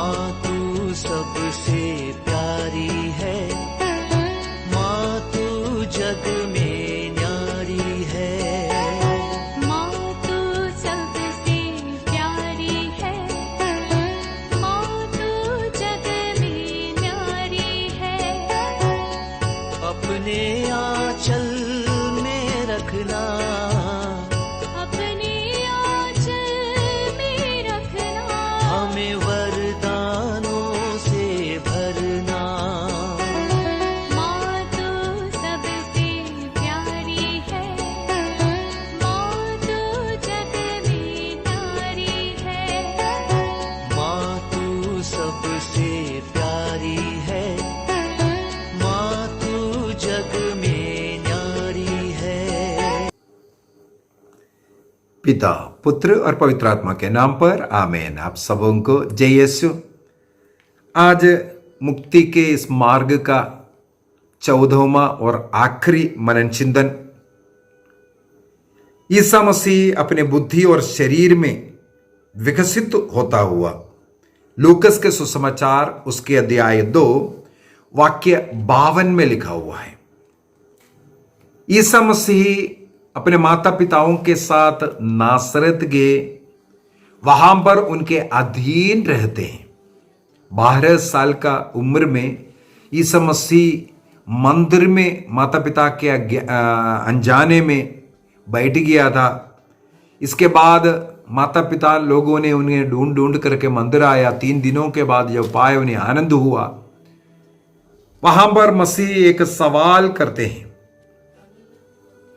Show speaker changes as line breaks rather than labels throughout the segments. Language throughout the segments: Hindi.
माँ तू सबसे प्यारी है, माँ तू जग में न्यारी है।
माँ तू सबसे प्यारी है, माँ तू जग में न्यारी है।
अपने आंचल में रखना,
अपने आंचल में रखना।
हमें वरदानों से भरना।
माँ तू सबसे प्यारी है, माँ तू जग में न्यारी है।
माँ तू सबसे प्यारी है, माँ तू जग में न्यारी है।
पिता, पुत्र और पवित्र आत्मा के नाम पर आमीन। आप सबों को जय यीशु। आज मुक्ति के इस मार्ग का 14वां और आखिरी मनन चिंतन, ईसा मसीह अपने बुद्धि और शरीर में विकसित होता हुआ। लूकस के सुसमाचार उसके अध्याय 2 वाक्य 52 में लिखा हुआ है। ईसा मसीह अपने माता पिताओं के साथ नासरत गए, वहां पर उनके अधीन रहते हैं। 12 साल का उम्र में ईसा मसीह मंदिर में माता पिता के अनजाने में बैठ गया था। इसके बाद माता पिता लोगों ने उन्हें ढूंढ ढूंढ करके मंदिर आया। 3 दिनों के बाद जब पाए, उन्हें आनंद हुआ। वहां पर मसीह एक सवाल करते हैं।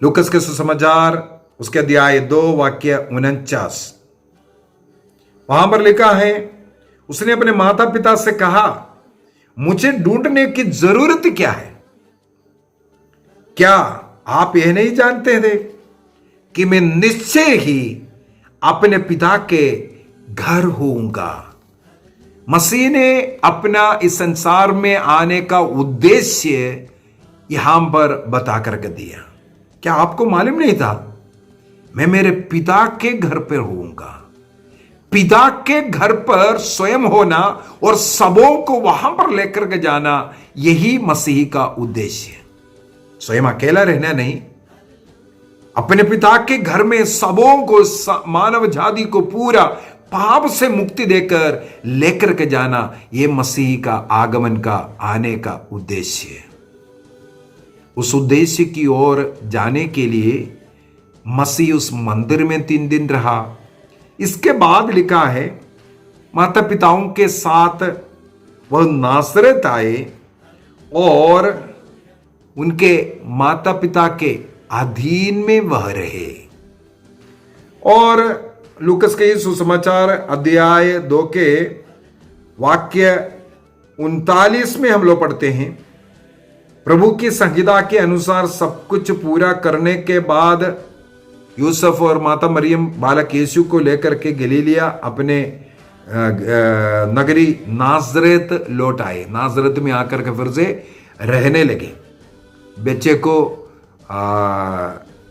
लूकस के सुसमाचार उसके अध्याय 2 वाक्य 49, वहां पर लिखा है, उसने अपने माता पिता से कहा, मुझे ढूंढने की जरूरत क्या है? क्या आप यह नहीं जानते थे कि मैं निश्चय ही अपने पिता के घर होऊंगा? मसीह ने अपना इस संसार में आने का उद्देश्य यहां पर बता करके दिया। क्या आपको मालूम नहीं था? मैं मेरे पिता के घर पर होऊंगा। पिता के घर पर स्वयं होना और सबों को वहां पर लेकर के जाना, यही मसीह का उद्देश्य है। स्वयं अकेला रहना नहीं, अपने पिता के घर में सबों को, मानव जाति को पूरा पाप से मुक्ति देकर लेकर के जाना, यह मसीह का आगमन का, आने का उद्देश्य है। उस उद्देश्य की ओर जाने के लिए मसीह उस मंदिर में 3 दिन रहा। इसके बाद लिखा है, माता पिताओं के साथ वह नासरत आए और उनके माता पिता के अधीन में वह रहे। और लूकस के सुसमाचार अध्याय 2 के वाक्य 39 में हम लोग पढ़ते हैं, प्रभु की संहिता के अनुसार सब कुछ पूरा करने के बाद यूसुफ और माता मरियम बालक यीशु को लेकर के गलीलिया अपने नगरी नासरत लौट आए। नासरत में आकर के फिर से रहने लगे। बच्चे को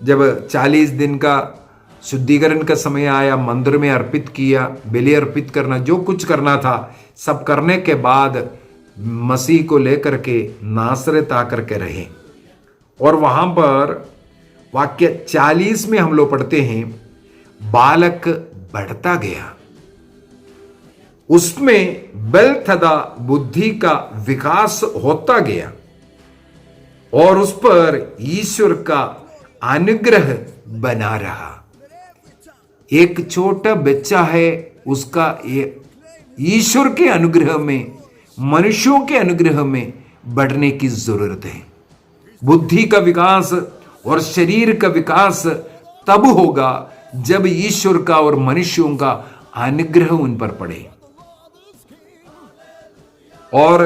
जब 40 दिन का शुद्धिकरण का समय आया, मंदिर में अर्पित किया, बलि अर्पित करना, जो कुछ करना था सब करने के बाद मसीह को लेकर के नासरत आकर के रहे। और वहां पर वाक्य 40 में हम लोग पढ़ते हैं, बालक बढ़ता गया, उसमें बल तथा बुद्धि का विकास होता गया और उस पर ईश्वर का अनुग्रह बना रहा। एक छोटा बच्चा है, उसका ईश्वर के अनुग्रह में, मनुष्यों के अनुग्रह में बढ़ने की जरूरत है। बुद्धि का विकास और शरीर का विकास तब होगा जब ईश्वर का और मनुष्यों का अनुग्रह उन पर पड़े। और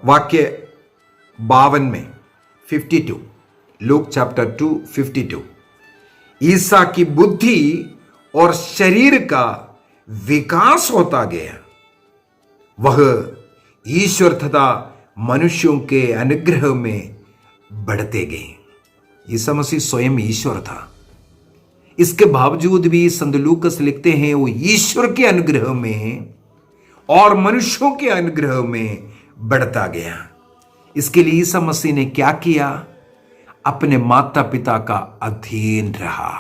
वाक्य 52 में 52, लूक चैप्टर 2 52, ईसा की बुद्धि और शरीर का विकास होता गया, वह ईश्वर तथा मनुष्यों के अनुग्रह में बढ़ते गए। ईसा मसीह स्वयं ईश्वर था। इसके बावजूद भी संत लूकस लिखते हैं वो ईश्वर के अनुग्रह में और मनुष्यों के अनुग्रह में बढ़ता गया। इसके लिए ईसा मसीह ने क्या किया? अपने माता पिता का अधीन रहा।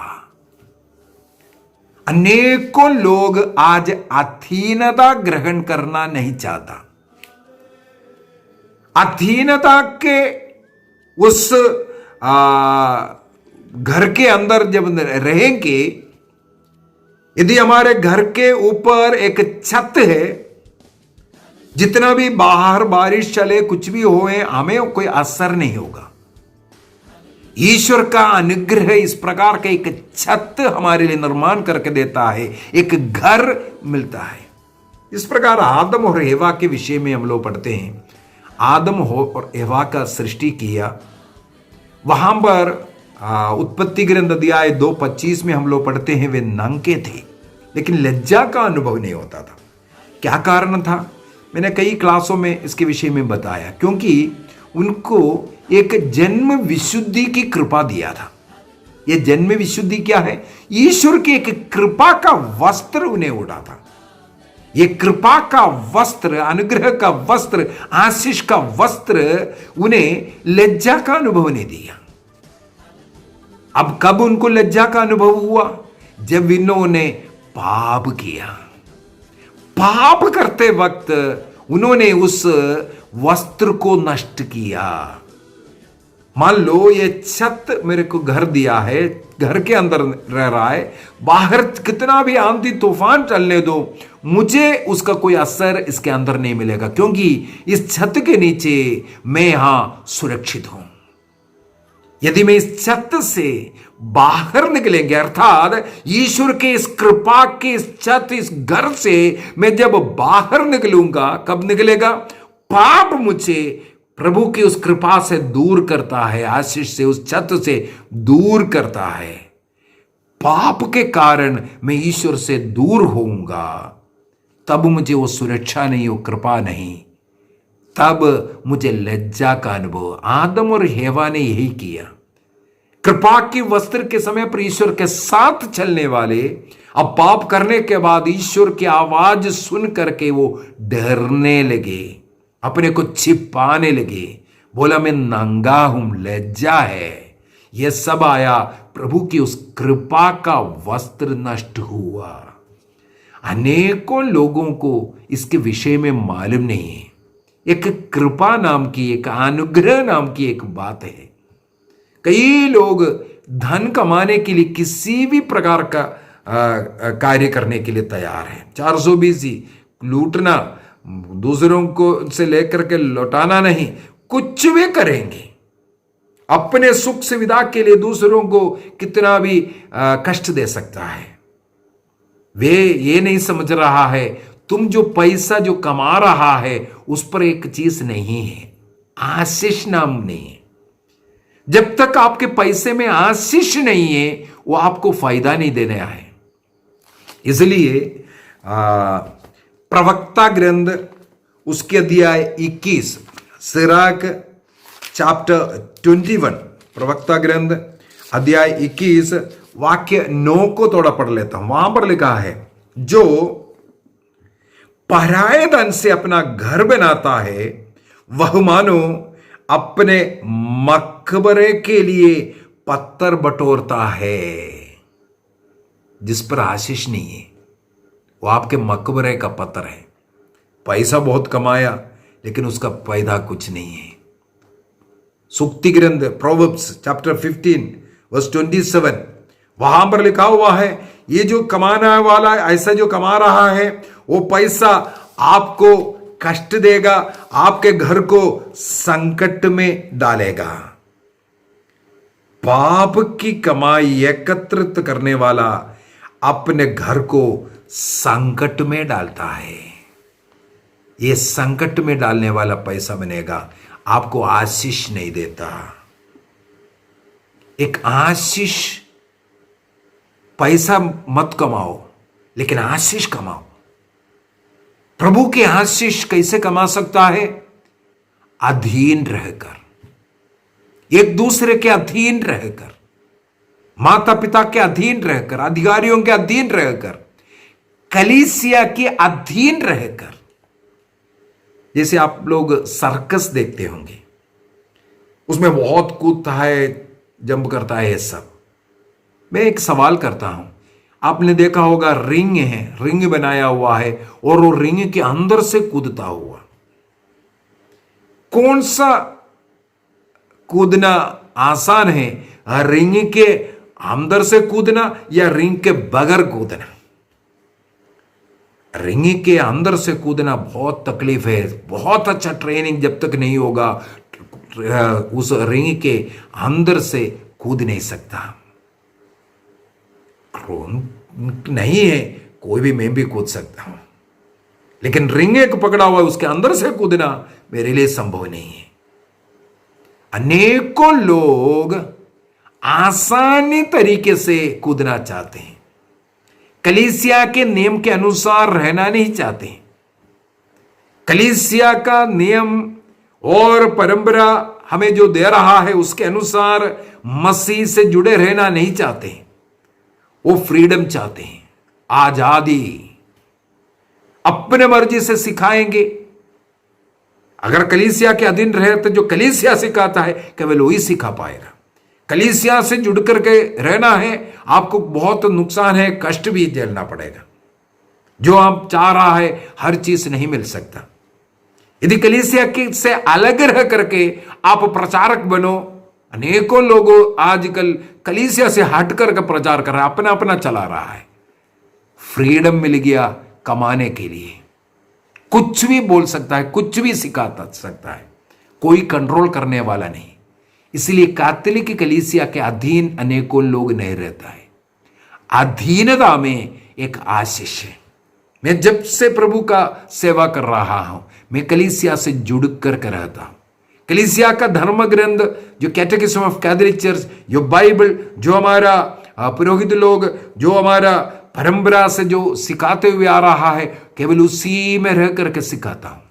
अनेकों लोग आज अधीनता ग्रहण करना नहीं चाहता। अधीनता के उस घर के अंदर जब रहेंगे, यदि हमारे घर के ऊपर एक छत है, जितना भी बाहर बारिश चले कुछ भी होए हमें कोई असर नहीं होगा। ईश्वर का अनुग्रह इस प्रकार का एक छत हमारे लिए निर्माण करके देता है, एक घर मिलता है। इस प्रकार आदम और एवा के विषय में हम लोग पढ़ते हैं। आदम और एवा का सृष्टि किया, वहां पर उत्पत्ति ग्रंथ अध्याय 2:25 में हम लोग पढ़ते हैं वे नंगे थे, लेकिन लज्जा का अनुभव नहीं होता था। क्या कारण था? मैंने कई क्लासों में इसके विषय में बताया, क्योंकि उनको एक जन्म विशुद्धि की कृपा दिया था। यह जन्म विशुद्धि क्या है? ईश्वर की एक कृपा का वस्त्र उन्हें ओढ़ा था। यह कृपा का वस्त्र, अनुग्रह का वस्त्र, आशीष का वस्त्र उन्हें लज्जा का अनुभव नहीं दिया। अब कब उनको लज्जा का अनुभव हुआ? जब इन्होंने पाप किया। पाप करते वक्त उन्होंने उस वस्त्र को नष्ट किया। मान लो ये छत मेरे को घर दिया है, घर के अंदर रह रहा है, बाहर कितना भी आंधी तूफान चलने दो, मुझे उसका कोई असर इसके अंदर नहीं मिलेगा, क्योंकि इस छत के नीचे मैं यहां सुरक्षित हूं। यदि मैं इस छत से बाहर निकलेंगे, अर्थात ईश्वर के इस कृपा के इस छत, इस घर से मैं जब बाहर निकलूंगा, कब निकलेगा? पाप मुझे प्रभु की उस कृपा से दूर करता है, आशीष से, उस छत से दूर करता है। पाप के कारण मैं ईश्वर से दूर होऊंगा, तब मुझे वो सुरक्षा नहीं, वो कृपा नहीं, तब मुझे लज्जा का अनुभव। आदम और हेवा ने यही किया। कृपा के वस्त्र के समय पर ईश्वर के साथ चलने वाले अब पाप करने के बाद ईश्वर की आवाज सुन करके वो डरने लगे, अपने को छिपाने लगे। बोला मैं नंगा हूं, लज्जा है। यह सब आया, प्रभु की उस कृपा का वस्त्र नष्ट हुआ। अनेकों लोगों को इसके विषय में मालूम नहीं है। एक कृपा नाम की, एक अनुग्रह नाम की एक बात है। कई लोग धन कमाने के लिए किसी भी प्रकार का कार्य करने के लिए तैयार है। 420 ही लूटना, दूसरों को से लेकर के लौटाना नहीं, कुछ भी करेंगे अपने सुख सुविधा के लिए। दूसरों को कितना भी कष्ट दे सकता है। वे ये नहीं समझ रहा है तुम जो पैसा जो कमा रहा है उस पर एक चीज नहीं है, आशीष नाम नहीं है। जब तक आपके पैसे में आशीष नहीं है वो आपको फायदा नहीं देने आए। इसलिए प्रवक्ता ग्रंथ उसके अध्याय 21, सिराक चैप्टर 21, प्रवक्ता ग्रंथ अध्याय 21 वाक्य 9 को थोड़ा पढ़ लेता हूं। वहां पर लिखा है, जो पराये धन से अपना घर बनाता है वह मानो अपने मकबरे के लिए पत्थर बटोरता है। जिस पर आशीष नहीं है वो आपके मकबरे का पत्थर है। पैसा बहुत कमाया लेकिन उसका फायदा कुछ नहीं है। सूक्ति ग्रंथ प्रोवर्ब्स चैप्टर 15 वर्स 27 वहां पर लिखा हुआ है, ये जो कमाने वाला ऐसा जो कमा रहा है वो पैसा आपको कष्ट देगा, आपके घर को संकट में डालेगा। पाप की कमाई एकत्रित करने वाला अपने घर को संकट में डालता है। यह संकट में डालने वाला पैसा बनेगा, आपको आशीष नहीं देता। एक आशीष, पैसा मत कमाओ लेकिन आशीष कमाओ। प्रभु की आशीष कैसे कमा सकता है? अधीन रहकर, एक दूसरे के अधीन रहकर। माता पिता के अधीन रहकर, अधिकारियों के अधीन रहकर, कलीसिया के अधीन रहकर। जैसे आप लोग सर्कस देखते होंगे, उसमें बहुत कूदता है, जंप करता है, ये सब। मैं एक सवाल करता हूं, आपने देखा होगा रिंग है, रिंग बनाया हुआ है और वो रिंग के अंदर से कूदता हुआ, कौन सा कूदना आसान है, रिंग के अंदर से कूदना या रिंग के बगैर कूदना? रिंग के अंदर से कूदना बहुत तकलीफ है, बहुत अच्छा ट्रेनिंग जब तक नहीं होगा उस रिंग के अंदर से कूद नहीं सकता। नहीं है, कोई भी, मैं भी कूद सकता हूं, लेकिन रिंग एक पकड़ा हुआ है, उसके अंदर से कूदना मेरे लिए संभव नहीं है। अनेकों लोग आसानी तरीके से कूदना चाहते हैं, कलीसिया के नियम के अनुसार रहना नहीं चाहते। कलीसिया का नियम और परंपरा हमें जो दे रहा है उसके अनुसार मसीह से जुड़े रहना नहीं चाहते। वो फ्रीडम चाहते हैं, आजादी, अपने मर्जी से सिखाएंगे। अगर कलीसिया के अधीन रहे तो जो कलीसिया सिखाता है केवल वही सिखा पाएगा। कलीसिया से जुड़ करके रहना है, आपको बहुत नुकसान है, कष्ट भी झेलना पड़ेगा। जो आप चाह रहा है हर चीज नहीं मिल सकता। यदि कलीसिया से अलग रह करके आप प्रचारक बनो, अनेकों लोग आजकल कलीसिया से हट करके प्रचार कर रहे हैं, अपना अपना चला रहा है। फ्रीडम मिल गया कमाने के लिए, कुछ भी बोल सकता है, कुछ भी सिखा सकता है, कोई कंट्रोल करने वाला नहीं। इसलिए कैथोलिक कलीसिया के अधीन अनेकों लोग नहीं रहता है। अधीनता में एक आशीष है। मैं जब से प्रभु का सेवा कर रहा हूं, मैं कलीसिया से जुड़ करके रहता हूं। कलीसिया का धर्म ग्रंथ, जो कैटेकिज्म ऑफ कैथोलिक चर्च, जो बाइबल, जो हमारा पुरोहित लोग, जो हमारा परंपरा से जो सिखाते हुए आ रहा है, केवल उसी में रह करके सिखाता हूं।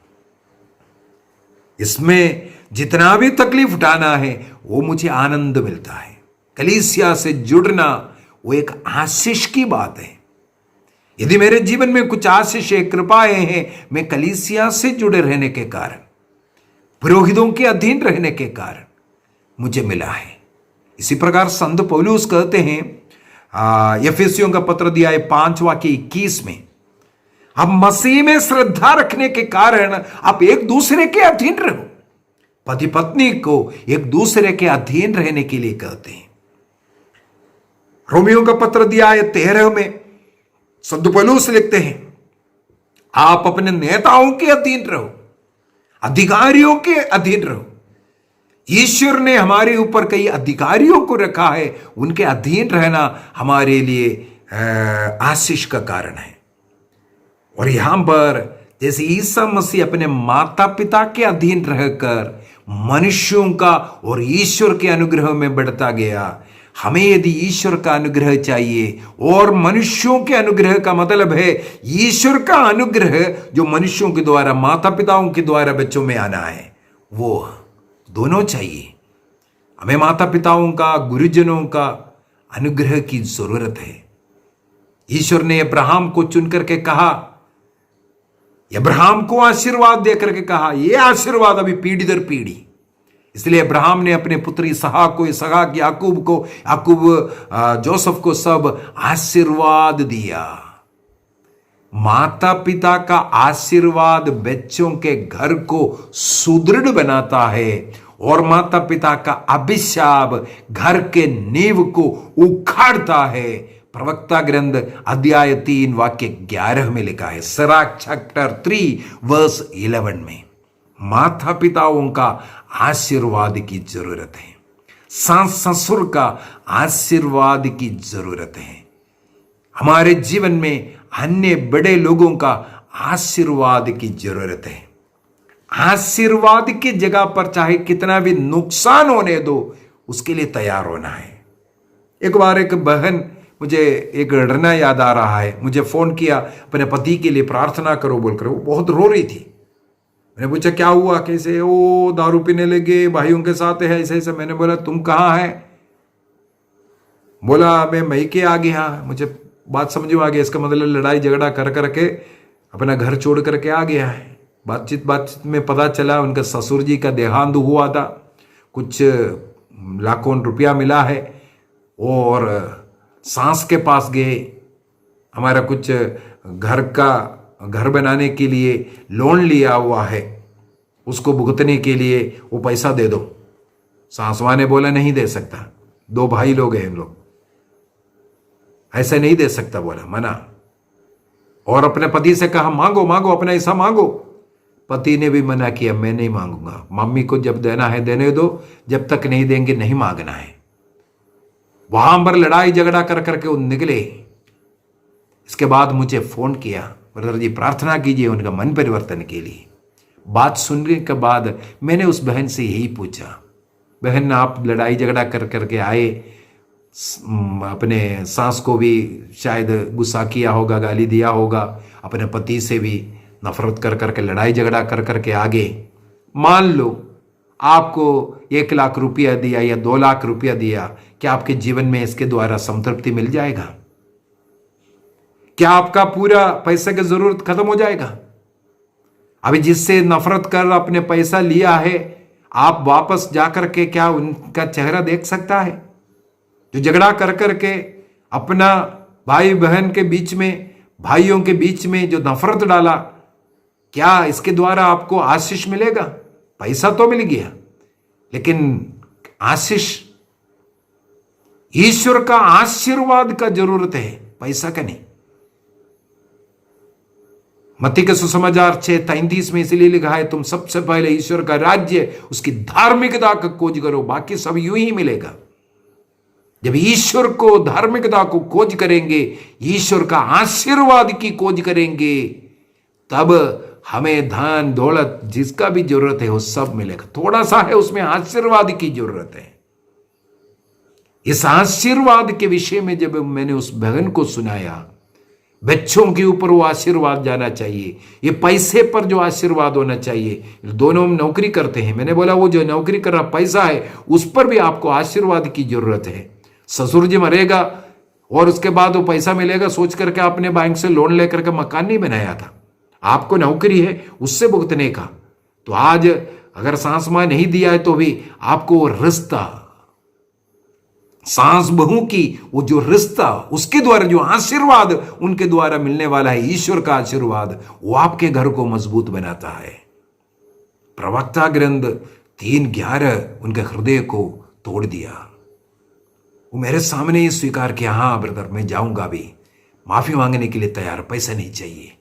इसमें जितना भी तकलीफ उठाना है वो मुझे आनंद मिलता है। कलीसिया से जुड़ना वो एक आशीष की बात है। यदि मेरे जीवन में कुछ आशीष है, कृपाएं हैं, मैं कलीसिया से जुड़े रहने के कारण, पुरोहितों के अधीन रहने के कारण मुझे मिला है। इसी प्रकार संत पौलुस कहते हैं एफेसियों का पत्र दिया है 5:21 में, अब मसीह में श्रद्धा रखने के कारण आप एक दूसरे के अधीन रहो। पति पत्नी को एक दूसरे के अधीन रहने के लिए कहते हैं। रोमियो का पत्र दिया है 13 में संत पौलुस लिखते हैं, आप अपने नेताओं के अधीन रहो, अधिकारियों के अधीन रहो। ईश्वर ने हमारे ऊपर कई अधिकारियों को रखा है, उनके अधीन रहना हमारे लिए आशीष का कारण है। और यहां पर जैसे ईसा मसीह अपने माता पिता के अधीन रहकर मनुष्यों का और ईश्वर के अनुग्रह में बढ़ता गया, हमें यदि ईश्वर का अनुग्रह चाहिए, और मनुष्यों के अनुग्रह का मतलब है ईश्वर का अनुग्रह जो मनुष्यों के द्वारा, माता पिताओं के द्वारा बच्चों में आना है, वो दोनों चाहिए। हमें माता पिताओं का, गुरुजनों का अनुग्रह की जरूरत है। ईश्वर ने अब्राहम को चुन करके कहा, अब्राहम को आशीर्वाद देकर के कहा, यह आशीर्वाद अभी पीढ़ी दर पीढ़ी। इसलिए अब्राहम ने अपने पुत्र इसहाक को, इसहाक याकूब को, याकूब जोसेफ को सब आशीर्वाद दिया। माता पिता का आशीर्वाद बच्चों के घर को सुदृढ़ बनाता है, और माता पिता का अभिशाप घर के नींव को उखाड़ता है। प्रवक्ता ग्रंथ अध्याय 3 वाक्य 11 में लिखा है, सिराक चैप्टर 3 वर्स 11 में। माता पिताओं का आशीर्वाद की जरूरत है, सास ससुर का आशीर्वाद की जरूरत है। हमारे जीवन में अन्य बड़े लोगों का आशीर्वाद की जरूरत है। आशीर्वाद की जगह पर चाहे कितना भी नुकसान होने दो, उसके लिए तैयार होना है। एक बार एक बहन, मुझे एक घटना याद आ रहा है, मुझे फोन किया, अपने पति के लिए प्रार्थना करो बोलकर। वो बहुत रो रही थी। मैंने पूछा क्या हुआ, कैसे? वो दारू पीने लगे, भाइयों के साथ है, ऐसे ऐसे। मैंने बोला तुम कहाँ है? बोला मैं मैके आ गया, मुझे बात समझ में आ गया, इसका मतलब लड़ाई झगड़ा कर करके अपना घर छोड़ करके आ गया है। बातचीत में पता चला उनका ससुर जी का देहांत हुआ था, कुछ लाखों रुपया मिला है, और सास के पास गए, हमारा कुछ घर बनाने के लिए लोन लिया हुआ है, उसको भुगतने के लिए वो पैसा दे दो। सासवा ने बोला नहीं दे सकता, 2 भाई लोग हैं हम लोग, ऐसा नहीं दे सकता, बोला मना। और अपने पति से कहा मांगो मांगो, अपना हिस्सा मांगो। पति ने भी मना किया, मैं नहीं मांगूंगा, मम्मी को जब देना है देने दो, जब तक नहीं देंगे नहीं मांगना है। वहां पर लड़ाई झगड़ा कर करके वो निकले। इसके बाद मुझे फोन किया, ब्रदर जी प्रार्थना कीजिए उनका मन परिवर्तन के लिए। बात सुनने के बाद मैंने उस बहन से यही पूछा, बहन आप लड़ाई झगड़ा कर करके आए, अपने सास को भी शायद गुस्सा किया होगा, गाली दिया होगा, अपने पति से भी नफरत कर करके लड़ाई झगड़ा कर करके आगे, मान लो आपको 1 लाख रुपया दिया या 2 लाख रुपया दिया, क्या आपके जीवन में इसके द्वारा संतृप्ति मिल जाएगा? क्या आपका पूरा पैसे की जरूरत खत्म हो जाएगा? अभी जिससे नफरत कर अपने पैसा लिया है, आप वापस जाकर के क्या उनका चेहरा देख सकता है? जो झगड़ा कर करके अपना भाई बहन के बीच में, भाइयों के बीच में जो नफरत डाला, क्या इसके द्वारा आपको आशीष मिलेगा? पैसा तो मिल गया, लेकिन आशीष ईश्वर का आशीर्वाद का जरूरत है, पैसा का नहीं। मत्ती के सुसमाचार 6:33 में इसलिए लिखा है, तुम सबसे पहले ईश्वर का राज्य, उसकी धार्मिकता का खोज करो, बाकी सब यूं ही मिलेगा। जब ईश्वर को, धार्मिकता को खोज करेंगे, ईश्वर का आशीर्वाद की खोज करेंगे, तब हमें धन दौलत जिसका भी जरूरत है वो सब मिलेगा। थोड़ा सा है उसमें आशीर्वाद की जरूरत है। इस आशीर्वाद के विषय में जब मैंने उस बहन को सुनाया, बच्चों के ऊपर वो आशीर्वाद जाना चाहिए, ये पैसे पर जो आशीर्वाद होना चाहिए, दोनों नौकरी करते हैं। मैंने बोला वो जो नौकरी कर रहा पैसा है, उस पर भी आपको आशीर्वाद की जरूरत है। ससुर जी मरेगा और उसके बाद वो पैसा मिलेगा सोच करके आपने बैंक से लोन लेकर के मकान नहीं बनाया था, आपको नौकरी है उससे भुगतने का। तो आज अगर सास मां नहीं दिया है तो भी आपको वो रिश्ता, सास बहू की वो जो रिश्ता, उसके द्वारा जो आशीर्वाद उनके द्वारा मिलने वाला है, ईश्वर का आशीर्वाद, वो आपके घर को मजबूत बनाता है। प्रवक्ता ग्रंथ 3:11 उनके हृदय को तोड़ दिया। वो मेरे सामने ही स्वीकार किया, हाँ ब्रदर मैं जाऊंगा भी, माफी मांगने के लिए तैयार, पैसा नहीं चाहिए,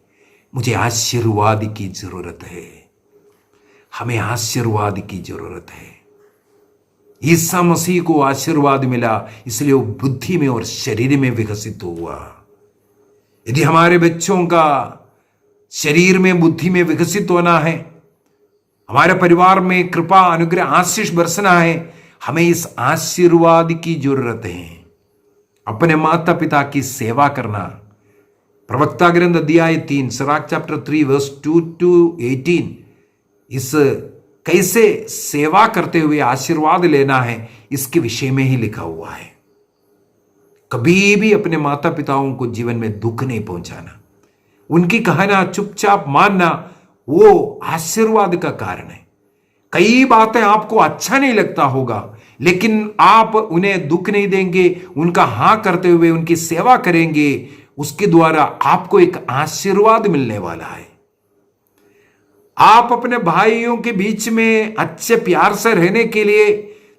मुझे आशीर्वाद की जरूरत है। हमें आशीर्वाद की जरूरत है। ईसा मसीह को आशीर्वाद मिला, इसलिए वो बुद्धि में और शरीर में विकसित हुआ। यदि हमारे बच्चों का शरीर में, बुद्धि में विकसित होना है, हमारे परिवार में कृपा, अनुग्रह, आशीष बरसना है, हमें इस आशीर्वाद की जरूरत है। अपने माता पिता की सेवा करना। प्रवक्ता ग्रंथ अध्याय 3, सिराक चैप्टर 3 वर्स 2 to 18, इस कैसे सेवा करते हुए आशीर्वाद लेना है इसके विषय में ही लिखा हुआ है। कभी भी अपने माता पिताओं को जीवन में दुख नहीं पहुंचाना, उनकी कहना चुपचाप मानना, वो आशीर्वाद का कारण है। कई बातें आपको अच्छा नहीं लगता होगा, लेकिन आप उन्हें दुख नहीं देंगे, उनका हाँ करते हुए उनकी सेवा करेंगे, उसके द्वारा आपको एक आशीर्वाद मिलने वाला है। आप अपने भाइयों के बीच में अच्छे प्यार से रहने के लिए,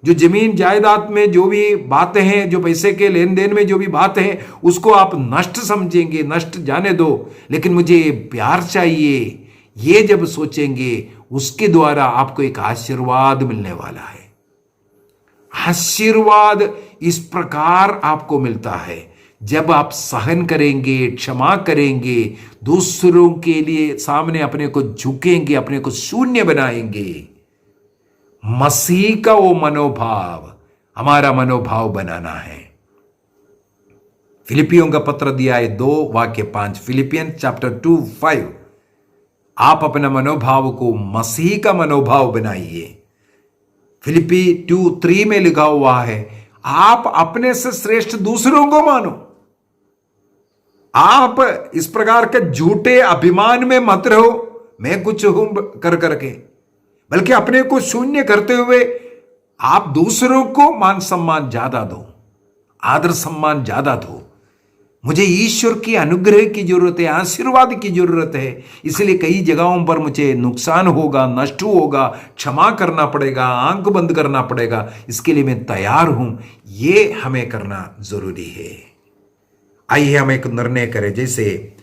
जो जमीन जायदाद में जो भी बातें हैं, जो पैसे के लेन देन में जो भी बातें हैं, उसको आप नष्ट समझेंगे, नष्ट जाने दो, लेकिन मुझे प्यार चाहिए, ये जब सोचेंगे, उसके द्वारा आपको एक आशीर्वाद मिलने वाला है। आशीर्वाद इस प्रकार आपको मिलता है जब आप सहन करेंगे, क्षमा करेंगे, दूसरों के लिए सामने अपने को झुकेंगे, अपने को शून्य बनाएंगे। मसीह का वो मनोभाव हमारा मनोभाव बनाना है। फिलिपियों का पत्र अध्याय 2 वाक्य 5, फिलिपियन चैप्टर 2:5, आप अपना मनोभाव को मसीह का मनोभाव बनाइए। फिलिपी 2:3 में लिखा हुआ है, आप अपने से श्रेष्ठ दूसरों को मानो। आप इस प्रकार के झूठे अभिमान में मत रहो, मैं कुछ हूं कर करके, बल्कि अपने को शून्य करते हुए आप दूसरों को मान सम्मान ज्यादा दो, आदर सम्मान ज्यादा दो। मुझे ईश्वर की अनुग्रह की जरूरत है, आशीर्वाद की जरूरत है, इसलिए कई जगहों पर मुझे नुकसान होगा, नष्ट होगा, क्षमा करना पड़ेगा, आंख बंद करना पड़ेगा, इसके लिए मैं तैयार हूं। ये हमें करना जरूरी है। आइए हम एक निर्णय करें, जैसे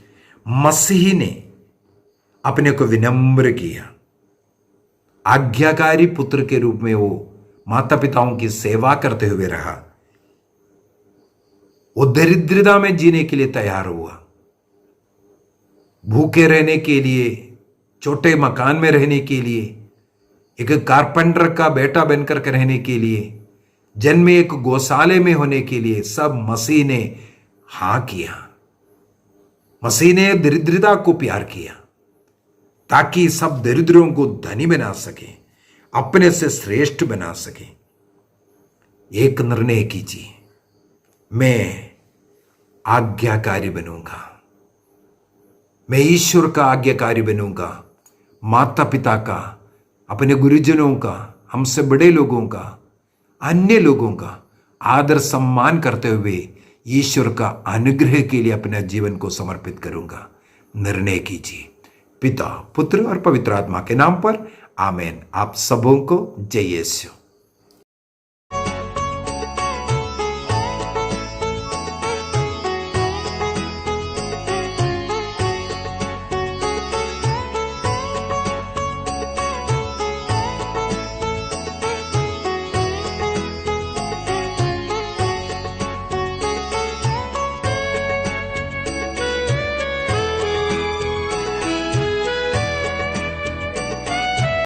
मसीह ने अपने को विनम्र किया, आज्ञाकारी पुत्र के रूप में वो माता पिताओं की सेवा करते हुए रहा, वो दरिद्रता में जीने के लिए तैयार हुआ, भूखे रहने के लिए, छोटे मकान में रहने के लिए, एक कारपेंटर का बेटा बनकर के रहने के लिए, जन्म एक गौशाले में होने के लिए, सब मसीह ने हां किया। मसीह ने दरिद्रता को प्यार किया ताकि सब दरिद्रों को धनी बना सके, अपने से श्रेष्ठ बना सके। एक निर्णय कीजिए, मैं आज्ञाकारी बनूंगा, मैं ईश्वर का आज्ञाकारी बनूंगा, माता पिता का, अपने गुरुजनों का, हमसे बड़े लोगों का, अन्य लोगों का आदर सम्मान करते हुए ईश्वर का अनुग्रह के लिए अपने जीवन को समर्पित करूंगा। निर्णय कीजिए। पिता, पुत्र और पवित्र आत्मा के नाम पर आमीन। आप सबों को जय यीशु।